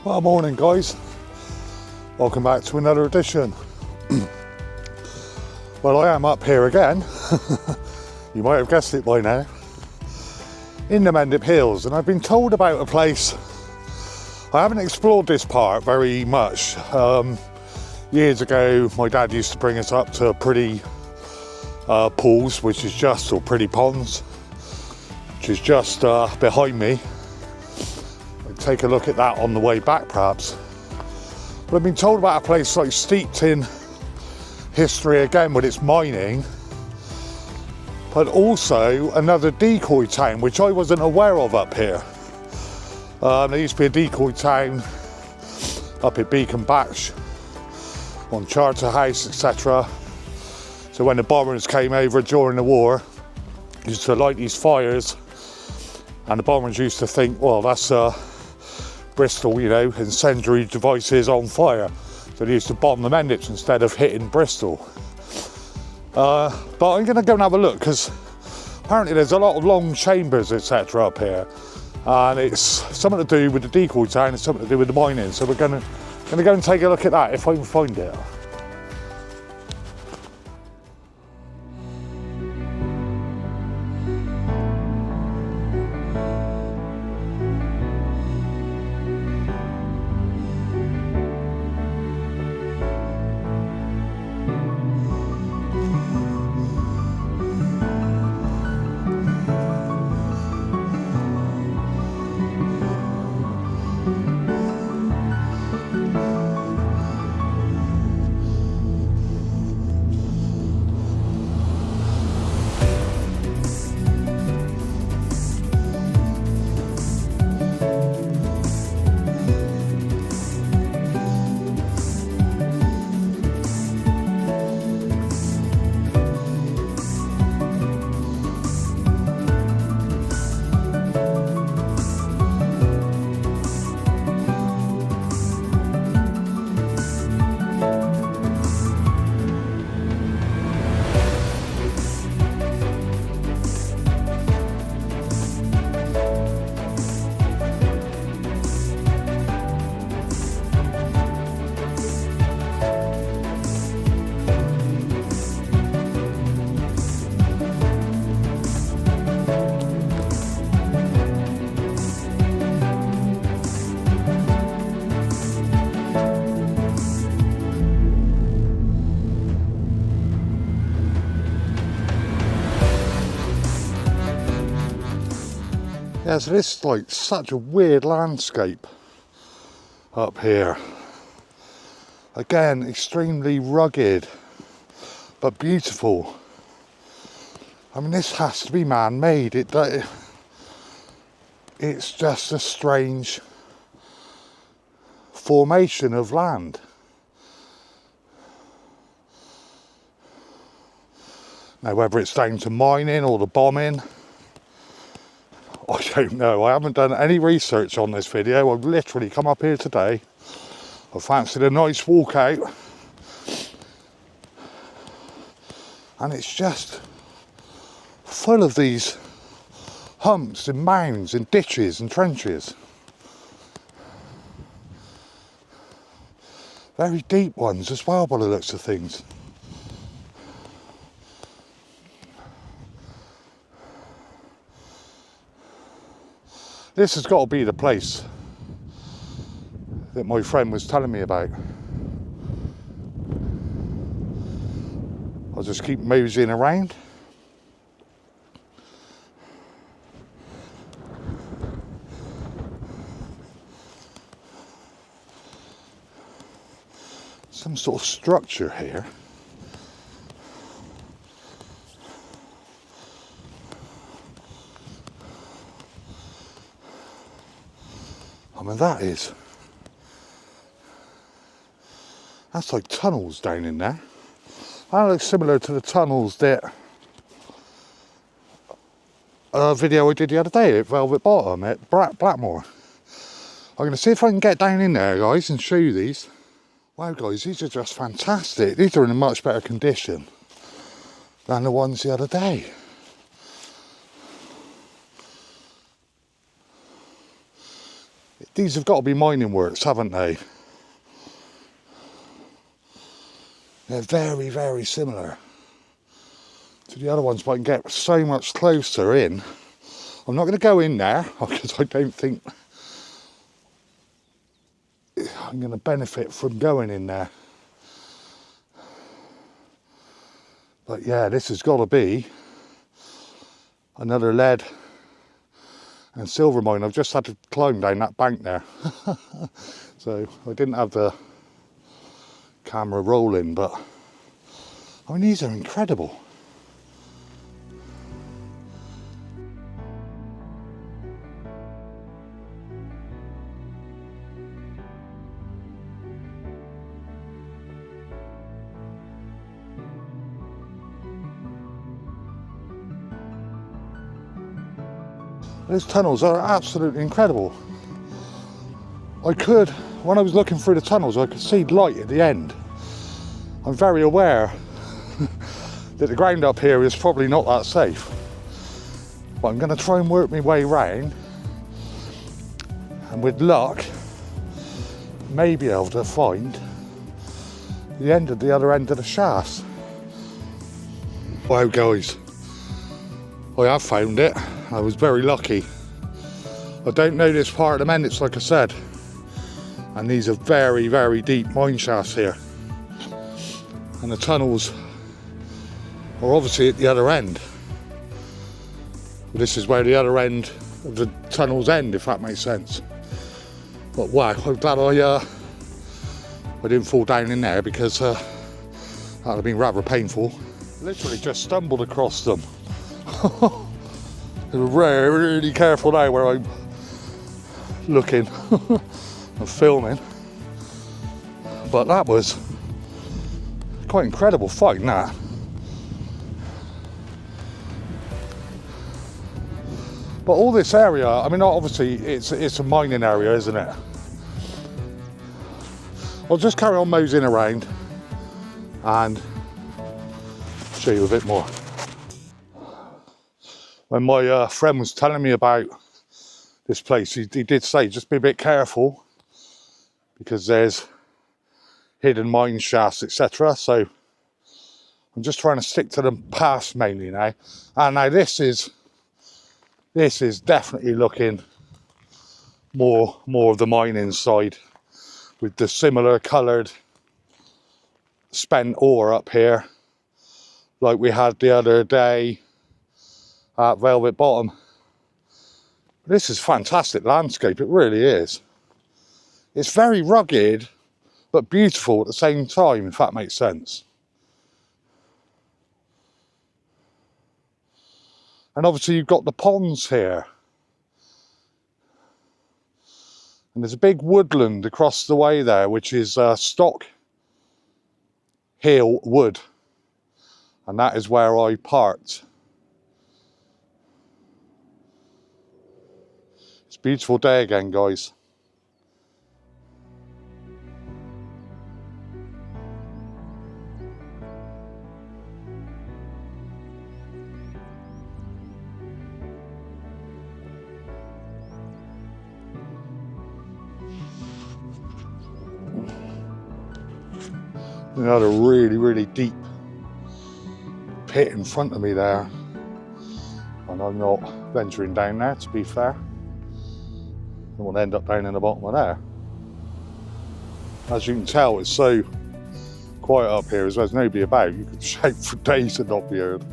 Well, morning guys, welcome back to another edition. Well, I am up here again, you might have guessed it by now, in the Mendip Hills, and I've been told about a place. I haven't explored this part very much. Years ago my dad used to bring us up to pretty pools, which is just, or pretty ponds, which is just behind me. Take a look at that on the way back perhaps. But I've been told about a place like steeped in history again with its mining, but also another decoy town which I wasn't aware of up here. There used to be a decoy town up at Beacon Batch on Charterhouse, etc. So when the bombers came over during the war, used to light these fires, and the bombers used to think, well, that's Bristol, you know, incendiary devices on fire. So they used to bomb the Mendips instead of hitting Bristol. But I'm going to go and have a look, because apparently there's a lot of long chambers, etc. up here. And it's something to do with the decoy town and something to do with the mining. So we're going to go and take a look at that if I can find it. Yeah, so this is like such a weird landscape up here. Again, extremely rugged, but beautiful. I mean, this has to be man-made. It's just a strange formation of land. Now, whether it's down to mining or the bombing, I don't know. I haven't done any research on this video. I've literally come up here today. I fancied a nice walk out, and it's just full of these humps and mounds and ditches and trenches. Very deep ones as well by the looks of things. This has got to be the place that my friend was telling me about. I'll just keep moseying around. Some sort of structure here. I mean, that's like tunnels down in there. That looks similar to the tunnels that a video I did the other day at Velvet Bottom at Blackmore. I'm going to see if I can get down in there, guys, and show you these. Wow, guys, these are just fantastic. These are in a much better condition than the ones the other day. These have got to be mining works, haven't they? They're very, very similar to the other ones, but I can get so much closer in. I'm not going to go in there because I don't think I'm going to benefit from going in there. But yeah, this has got to be another lead and silver mine. I've just had to climb down that bank there. So I didn't have the camera rolling, but I mean, these are incredible. Those tunnels are absolutely incredible. When I was looking through the tunnels, I could see light at the end. I'm very aware that the ground up here is probably not that safe. But I'm going to try and work my way round, and with luck, may be able to find the end of the other end of the shafts. Wow guys, I have found it. I was very lucky. I don't know this part of the Mendips, like I said, and these are very, very deep mine shafts here, and the tunnels are obviously at the other end. This is where the other end of the tunnels end, if that makes sense. But wow, I'm glad I didn't fall down in there, because that would have been rather painful. Literally just stumbled across them. Really careful now where I'm looking and filming. But that was quite incredible finding that. But all this area, I mean, obviously it's a mining area, isn't it? I'll just carry on moseying around and show you a bit more. When my friend was telling me about this place, he did say just be a bit careful, because there's hidden mine shafts, etc. So I'm just trying to stick to the paths mainly now. And now this is definitely looking more of the mining side, with the similar coloured spent ore up here, like we had the other day at Velvet Bottom. This is fantastic landscape, it really is. It's very rugged but beautiful at the same time, if that makes sense. And obviously you've got the ponds here, and there's a big woodland across the way there, which is Stock Hill Wood, and that is where I parked. It's a beautiful day again, guys. Another really deep pit in front of me there, and I'm not venturing down there, to be fair. I want to end up down in the bottom of there. As you can tell, it's so quiet up here, as there's nobody about. You could shout for days and not be heard.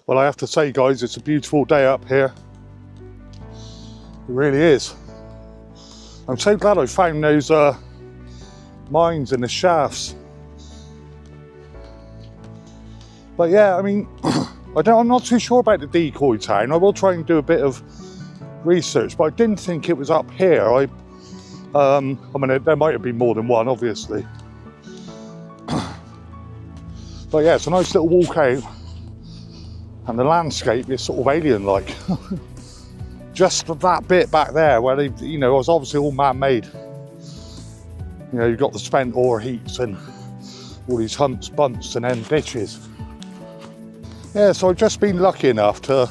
Well, I have to say, guys, it's a beautiful day up here. It really is. I'm so glad I found those mines and the shafts. But yeah, I mean, I'm not too sure about the decoy town. I will try and do a bit of research, but I didn't think it was up here. I mean, there might have been more than one, obviously. But yeah, it's a nice little walk out, and the landscape is sort of alien-like. Just that bit back there where they, you know, it was obviously all man-made. You know, you've got the spent ore heaps and all these humps, bumps, and then ditches. Yeah, so I've just been lucky enough to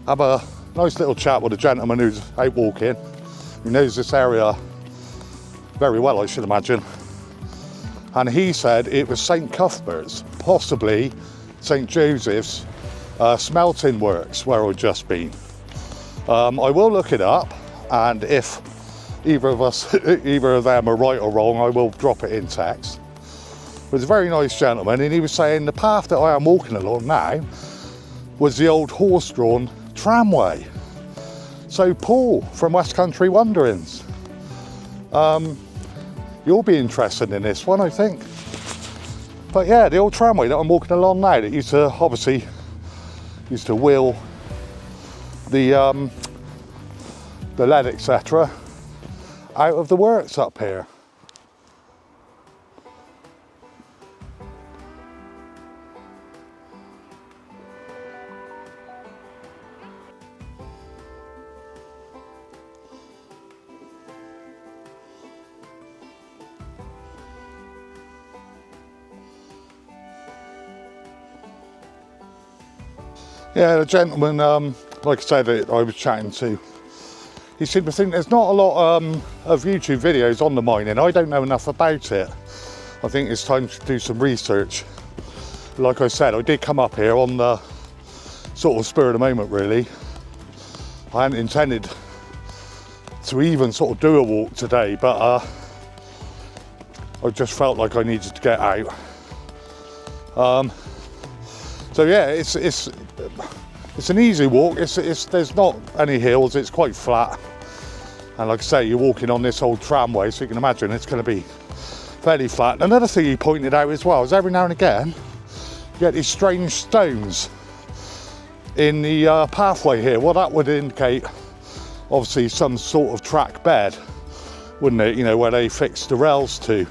have a nice little chat with a gentleman who's out walking. He knows this area very well, I should imagine. And he said it was St. Cuthberts, possibly St. Joseph's smelting works where I've just been. I will look it up, and if either of them are right or wrong, I will drop it in text. But he's a very nice gentleman, and he was saying the path that I am walking along now was the old horse-drawn tramway. So Paul from West Country Wanderings, you'll be interested in this one, I think. But yeah, the old tramway that I'm walking along now, that used to obviously wheel the lead, etc., out of the works up here. Yeah, the gentleman, like I said, that I was chatting to, he seemed to think there's not a lot of YouTube videos on the mining. I don't know enough about it. I think it's time to do some research. Like I said, I did come up here on the sort of spur of the moment, really. I hadn't intended to even sort of do a walk today, but I just felt like I needed to get out. So yeah, it's an easy walk. There's not any hills. It's quite flat, and like I say, you're walking on this old tramway, so you can imagine it's going to be fairly flat. Another thing he pointed out as well is every now and again you get these strange stones in the pathway here. Well, that would indicate obviously some sort of track bed, wouldn't it? You know, where they fixed the rails to.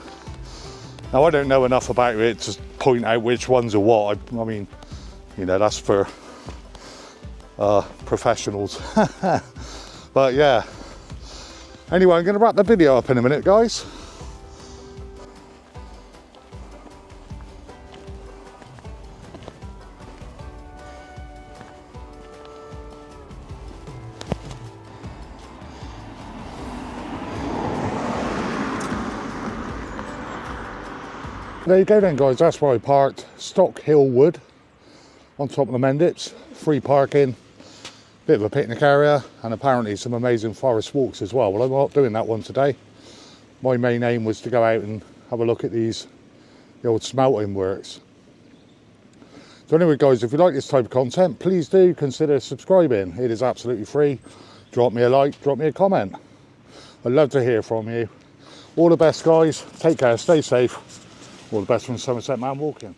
Now, I don't know enough about it to point out which ones are what. I mean, you know, that's for professionals. But yeah, anyway, I'm going to wrap the video up in a minute, guys. There you go then, guys, that's where I parked. Stock Hill Wood on top of the Mendips. Free parking, bit of a picnic area, and apparently some amazing forest walks as well. Well, I'm not doing that one today. My main aim was to go out and have a look at the old smelting works. So anyway, guys, if you like this type of content, please do consider subscribing. It is absolutely free. Drop me a like, drop me a comment. I'd love to hear from you. All the best, guys. Take care, stay safe. All the best from Somerset Man Walking.